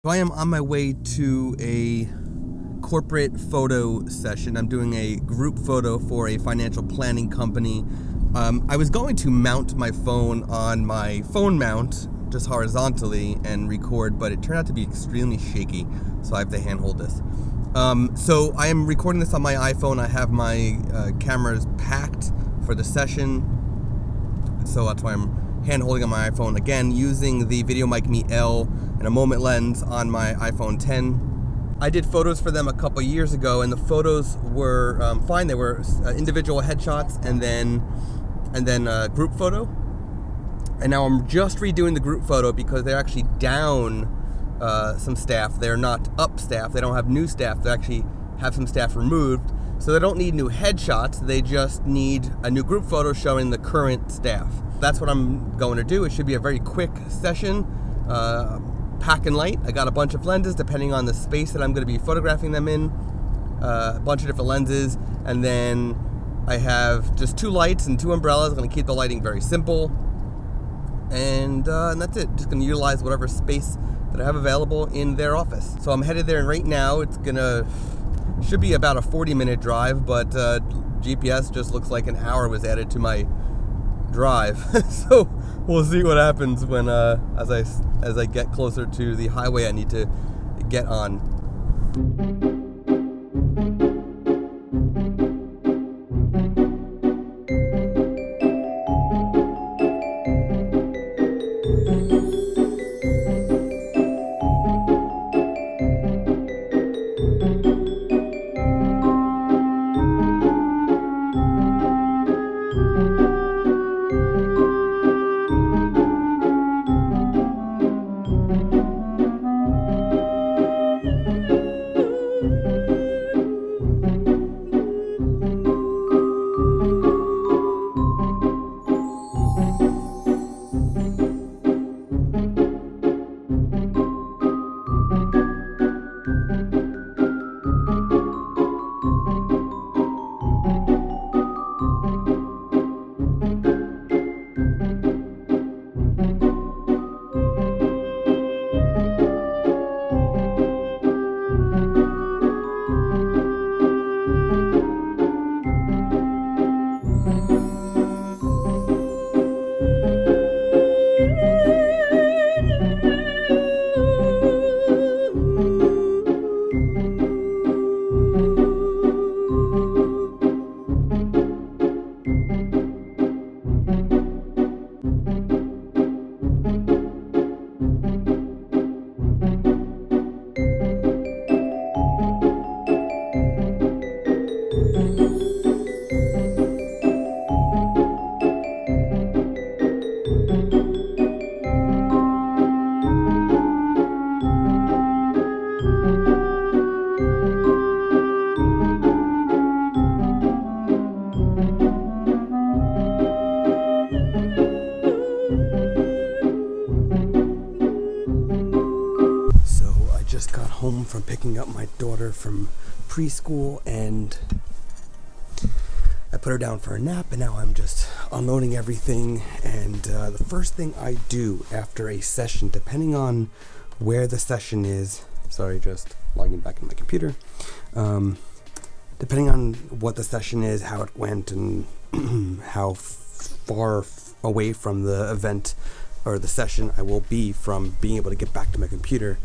So I am on my way to a corporate photo session. I'm doing a group photo for a financial planning company. I was going to mount my phone on my phone mount just horizontally and record, but it turned out to be extremely shaky, so I have to handhold this. So I am recording this on my iPhone. I have my cameras packed for the session, so that's why I'm hand holding on my iPhone again, using the VideoMic L and a moment lens on my iPhone 10. I did photos for them a couple years ago, and the photos were fine. They were individual headshots and then a group photo. And now I'm just redoing the group photo because they're actually down some staff. They're not up staff. They don't have new staff. They actually have some staff removed. So they don't need new headshots. They just need a new group photo showing the current staff. That's what I'm going to do. It should be a very quick session, pack and light. I got a bunch of lenses depending on the space that I'm going to be photographing them in, a bunch of different lenses, and then I have just 2 lights and 2 umbrellas. I'm going to keep the lighting very simple, and that's it. Just going to utilize whatever space that I have available in their office. So I'm headed there, and right now it's should be about a 40-minute drive, but GPS just looks like an hour was added to my drive. So we'll see what happens when as I get closer to the highway I need to get on. Home from picking up my daughter from preschool, and I put her down for a nap, and now I'm just unloading everything. And the first thing I do after a session, depending on where the session is, sorry, just logging back in my computer, depending on what the session is, how it went, and how far away from the event or the session I will be from being able to get back to my computer,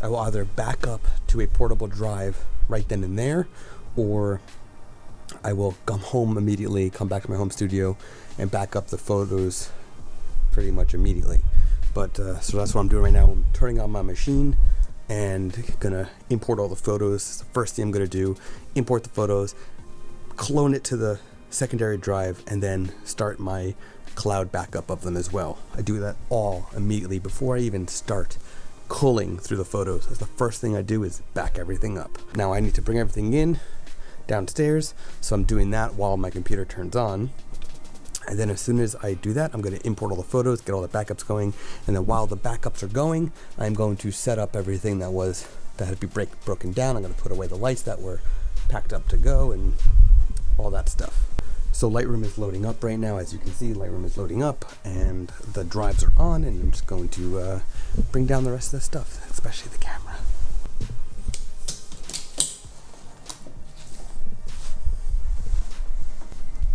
I will either back up to a portable drive right then and there, or I will come home immediately, come back to my home studio, and back up the photos pretty much immediately. But so that's what I'm doing right now. I'm turning on my machine and gonna import all the photos. It's the first thing I'm gonna do, import the photos, clone it to the secondary drive, and then start my cloud backup of them as well. I do that all immediately before I even start culling through the photos. That's the first thing I do, is back everything up. Now I need to bring everything in downstairs, so I'm doing that while my computer turns on. And then as soon as I do that, I'm going to import all the photos, get all the backups going, and then while the backups are going, I'm going to set up everything that had to be broken down. I'm going to put away the lights that were packed up to go and all that stuff. So Lightroom is loading up right now. As you can see, Lightroom is loading up and the drives are on, and I'm just going to bring down the rest of the stuff, especially the camera.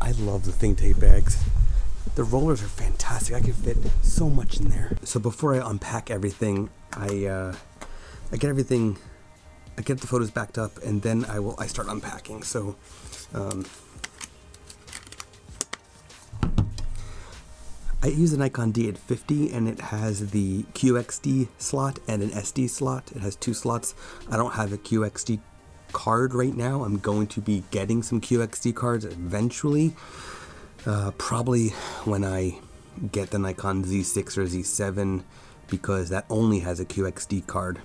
I love the Think Tape bags. The rollers are fantastic. I can fit so much in there. So before I unpack everything, I get the photos backed up, and then I start unpacking. So I use a Nikon D850, and it has the QXD slot and an SD slot. It has 2 slots. I don't have a QXD card right now. I'm going to be getting some QXD cards eventually. Probably when I get the Nikon Z6 or Z7, because that only has a QXD card.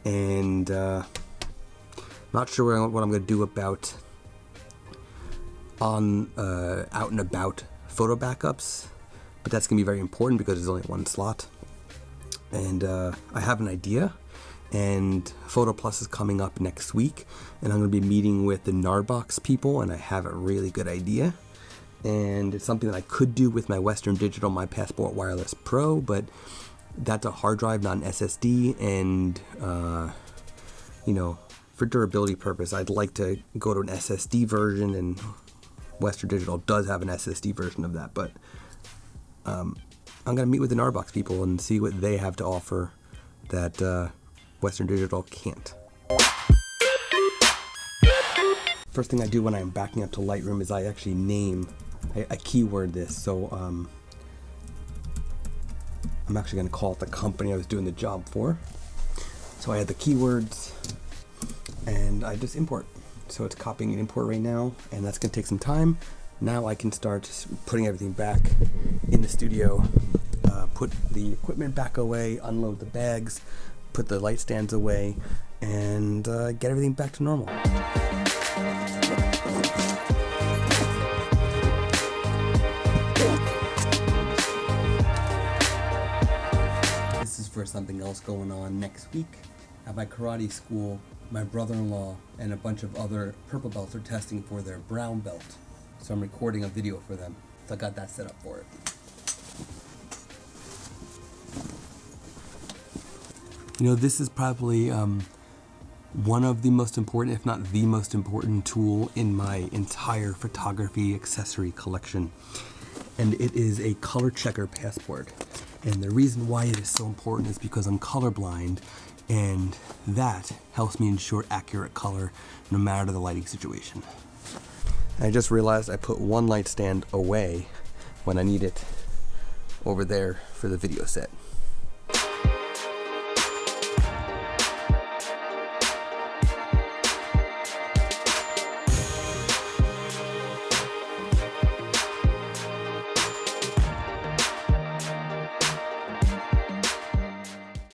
And not sure what I'm going to do about out and about photo backups, but that's going to be very important because there's only 1 slot. And I have an idea, and Photo Plus is coming up next week, and I'm going to be meeting with the Narbox people, and I have a really good idea. And it's something that I could do with my Western Digital My Passport Wireless Pro, but that's a hard drive, not an SSD, and for durability purpose, I'd like to go to an SSD version, and Western Digital does have an SSD version of that, but I'm going to meet with the Narbox people and see what they have to offer that Western Digital can't. First thing I do when I'm backing up to Lightroom is I actually I keyword this. So I'm actually going to call it the company I was doing the job for. So I had the keywords, and I just import. So it's copying and import right now, and that's going to take some time. Now I can start putting everything back in the studio, put the equipment back away, unload the bags, put the light stands away, and get everything back to normal. This is for something else going on next week. At my karate school, my brother-in-law and a bunch of other purple belts are testing for their brown belt. So I'm recording a video for them. So I got that set up for it. This is probably one of the most important, if not the most important tool in my entire photography accessory collection. And it is a color checker passport. And the reason why it is so important is because I'm colorblind, and that helps me ensure accurate color no matter the lighting situation. I just realized I put one light stand away when I need it over there for the video set.